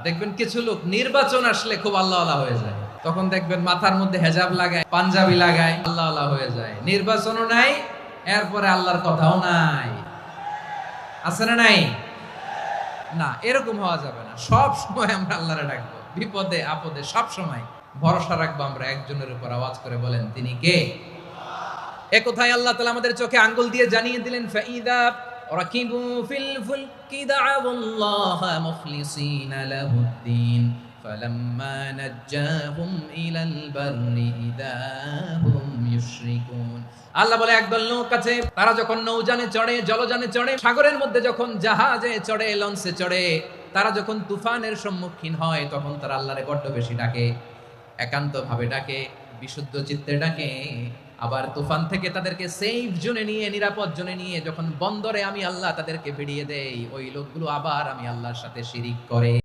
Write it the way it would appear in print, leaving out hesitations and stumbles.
দেখবেন কিছু লোক নির্বাচন আসলে খুব আল্লাহওয়ালা হয়ে যায়, তখন দেখবেন মাথার মধ্যে হেজাব লাগায়, পাঞ্জাবি লাগায়, আল্লাহওয়ালা হয়ে যায়। নির্বাচনও নাই, এরপরে আল্লাহর কথাও নাই। আছে না নাই? না, এরকম হওয়া যাবে না। সব সময় আমরা আল্লাহরে ডাকবো, বিপদে আপদে সব সময় ভরসা রাখবো আমরা একজনের উপর। আওয়াজ করে বলেন, তিনি কে? এ কথায় আল্লাহ তাআলা আমাদের চোখে আঙ্গুল দিয়ে জানিয়ে দিলেন, ফাইদা রাকিবু ফিল ফুলকি দা'আবুল্লাহা মুখলিসিনা লাহুদ্দিন ফালাম্মা নাজ্জাহুম ইলাল বাররি ইযা হুম ইউশরিকুন। আল্লাহ বলে, একদল লোক আছে, তারা যখন নৌযানে চড়ে, জলযানে চড়ে, সাগরের মধ্যে যখন জাহাজে চড়ে, লঞ্চে চড়ে, তারা যখন তুফানের সম্মুখীন হয়, তখন তারা আল্লাহরে বড্ড বেশি ডাকে, একান্ত ভাবে ডাকে, বিশুদ্ধ চিত্তে ডাকে। আবার তুফান থেকে তাদেরকে সেফ জোনে নিয়ে, নিরাপদ জোনে নিয়ে যখন বন্দরে আমি আল্লাহ তাদেরকে ফিরিয়ে দেই, ওই লোকগুলো আবার আমি আল্লাহর সাথে শিরিক করে।